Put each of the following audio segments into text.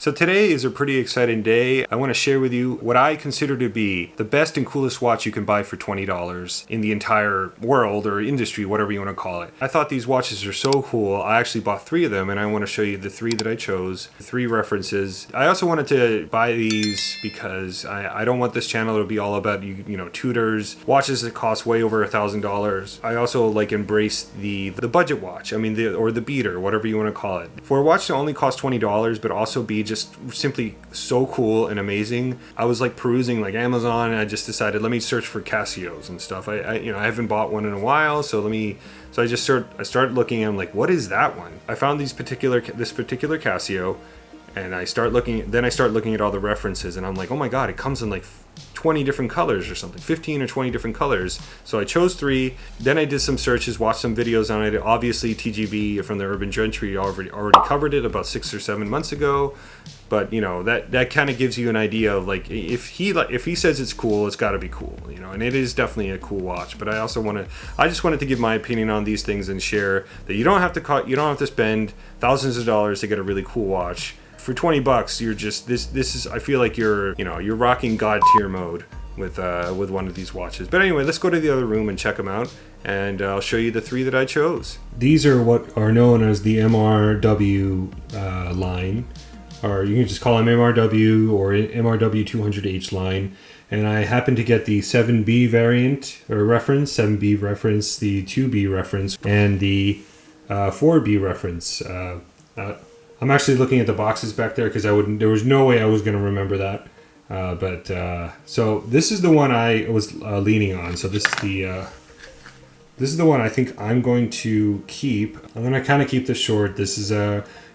So today is a pretty exciting day. I want to share with you what I consider to be the best and coolest watch you can buy for $20 in the entire world or industry, whatever you want to call it. I thought these watches are so cool. I actually bought 3 of them, and I want to show you the 3 that I chose, 3 references. I also wanted to buy these because I don't want this channel to be all about you know, tutors, watches that cost way over $1,000. I also like embrace the budget watch. I mean, or the beater, whatever you want to call it. For a watch to only cost $20, but also be just simply so cool and amazing. I was like perusing like Amazon, and I just decided, let me search for Casios and stuff. I haven't bought one in a while, so I started looking, and I'm like, what is that one? I found this particular Casio, and I start looking at all the references, and I'm like, oh my god, it comes in like 20 different colors or something, 15 or 20 different colors. So I chose 3. Then I did some searches, watched some videos on it. Obviously TGV from the Urban Gentry already covered it about 6 or 7 months ago. But you know, that kind of gives you an idea of like, if he says it's cool, it's got to be cool, you know. And it is definitely a cool watch. But I just wanted to give my opinion on these things and share that you don't have to spend thousands of dollars to get a really cool watch. For $20, you're just this is, I feel like you're rocking god tier mode with one of these watches. But anyway, let's go to the other room and check them out, and I'll show you the 3 that I chose. These are what are known as the MRW line, or you can just call them MRW or MRW 200H line. And I happened to get the 7B variant or reference, 7B reference, the 2B reference, and the 4B reference. I'm actually looking at the boxes back there because there was no way I was going to remember that. So this is the one I was leaning on. So this is the one I think I'm going to keep. I'm going to kind of keep this short. This is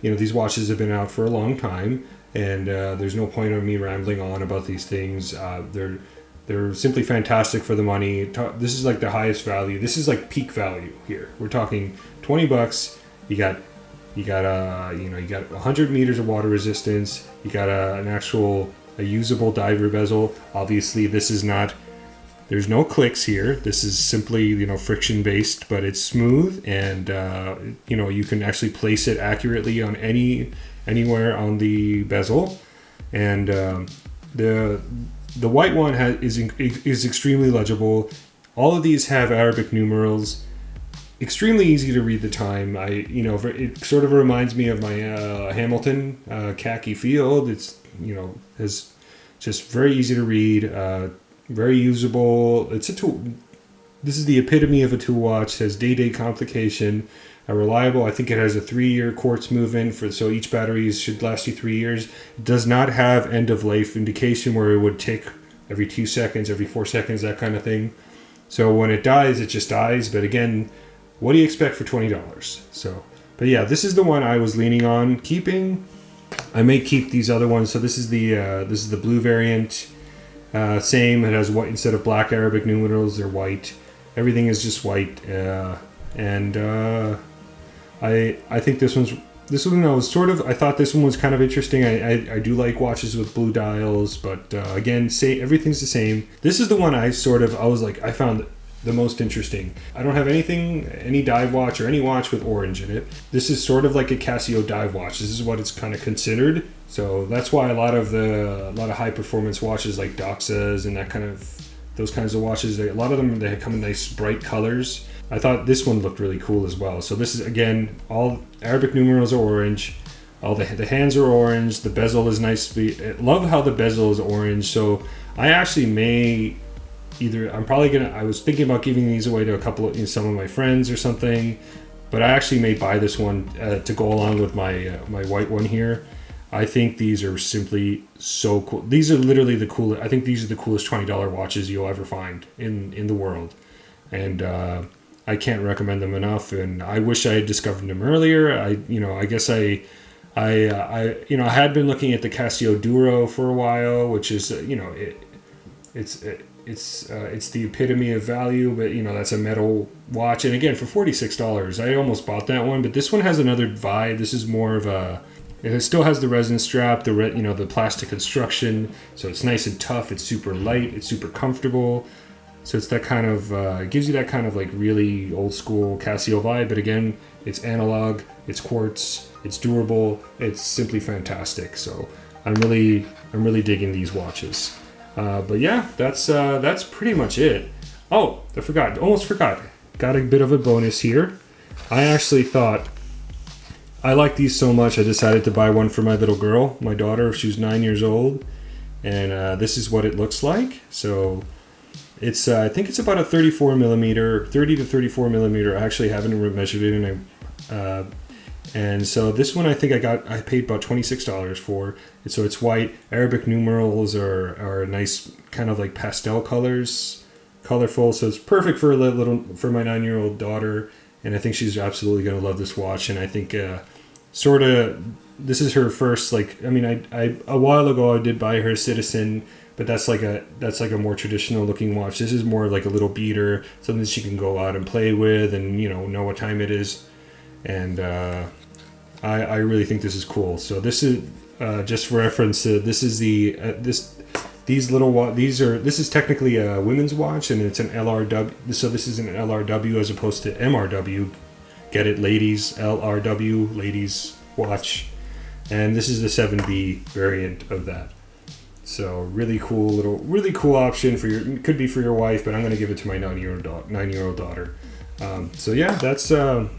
these watches have been out for a long time, and there's no point of me rambling on about these things. They're simply fantastic for the money. This is like the highest value. This is like peak value here. We're talking $20. You got 100 meters of water resistance. You got a usable diver bezel. Obviously, there's no clicks here. This is simply, friction based, but it's smooth, and you can actually place it accurately on anywhere on the bezel. And the white one is extremely legible. All of these have Arabic numerals. Extremely easy to read the time. It sort of reminds me of my Hamilton khaki field. It's is just very easy to read, very usable. It's a tool. This is the epitome of a tool watch. Has day complication, reliable. I think it has a 3-year quartz movement so each battery should last you 3 years. It does not have end of life indication where it would tick every 2 seconds, every 4 seconds, that kind of thing. So when it dies, it just dies. But again, what do you expect for $20? But yeah, this is the one I was leaning on keeping. I may keep these other ones. So this is the blue variant. Same. It has white instead of black Arabic numerals. They're white. Everything is just white. And I think this one I was I thought this one was kind of interesting. I do like watches with blue dials, but again, everything's the same. This is the one I found the most interesting. I don't have any dive watch or any watch with orange in it. This is sort of like a Casio dive watch. This is what it's kind of considered. So that's why a lot of high performance watches like Doxas and those kinds of watches, a lot of them, they come in nice bright colors. I thought this one looked really cool as well. So this is, again, all Arabic numerals are orange. All the hands are orange. The bezel is nice. I love how the bezel is orange. So I actually may I was thinking about giving these away to some of my friends or something, but I actually may buy this one to go along with my white one here. I think these are simply so cool. These are literally the coolest. I think these are the coolest $20 watches you'll ever find in the world, and I can't recommend them enough. And I wish I had discovered them earlier. I guess I had been looking at the Casio Duro for a while, which is it's the epitome of value, but that's a metal watch, and again for $46 I almost bought that one. But this one has another vibe. This is more of it still has the resin strap, the plastic construction, so it's nice and tough. It's super light, it's super comfortable. So it's that kind of, it gives you that kind of like really old school Casio vibe, but again, it's analog, it's quartz, it's durable, it's simply fantastic. So I'm really digging these watches. But yeah, that's pretty much it. Oh, almost forgot. Got a bit of a bonus here. I actually thought, I like these so much, I decided to buy one for my little girl, my daughter. She was 9 years old, and this is what it looks like. So it's, I think it's about a 34 millimeter, 30 to 34 millimeter. I actually haven't measured it, and so this one I think I paid about $26 for. And so it's white. Arabic numerals are nice, kind of like pastel colors, colorful. So it's perfect for for my 9-year-old daughter. And I think she's absolutely going to love this watch. And I think this is her first, like, I mean, I a while ago I did buy her Citizen, but that's like a more traditional looking watch. This is more like a little beater, something she can go out and play with and, know what time it is. And I really think this is cool. So this is, just for reference, this is this is technically a women's watch, and it's an LRW. So this is an LRW as opposed to MRW. Get it, ladies? LRW, ladies watch. And this is the 7B variant of that. So really cool option for could be for your wife, but I'm going to give it to my 9-year-old daughter. So yeah, that's I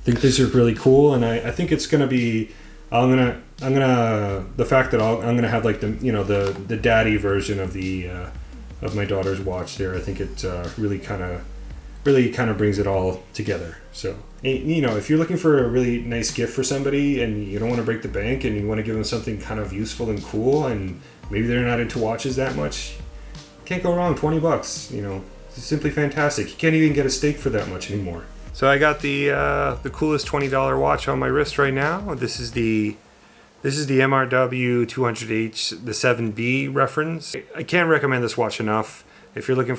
think these are really cool, and I think it's going to be. I'm gonna the fact that I'm gonna have like the daddy version of of my daughter's watch there. I think it really kind of brings it all together. So if you're looking for a really nice gift for somebody and you don't want to break the bank and you want to give them something kind of useful and cool, and maybe they're not into watches that much, can't go wrong. $20, it's simply fantastic. You can't even get a steak for that much anymore. So I got the coolest $20 watch on my wrist right now. This is the MRW 200H, the 7B reference. I can't recommend this watch enough. If you're looking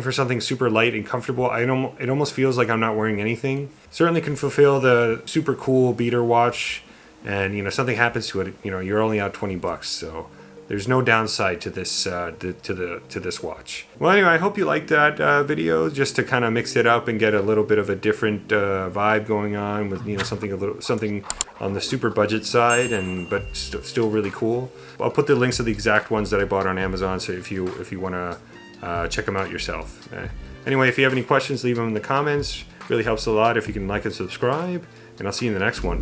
for something super light and comfortable, it almost feels like I'm not wearing anything. Certainly can fulfill the super cool beater watch, and something happens to it, you're only out $20. So there's no downside to this to this watch. Well, anyway, I hope you liked that video, just to kind of mix it up and get a little bit of a different vibe going on with something on the super budget side, but still really cool. I'll put the links to the exact ones that I bought on Amazon, so if you want to check them out yourself. Anyway, if you have any questions, leave them in the comments. Really helps a lot if you can like and subscribe, and I'll see you in the next one.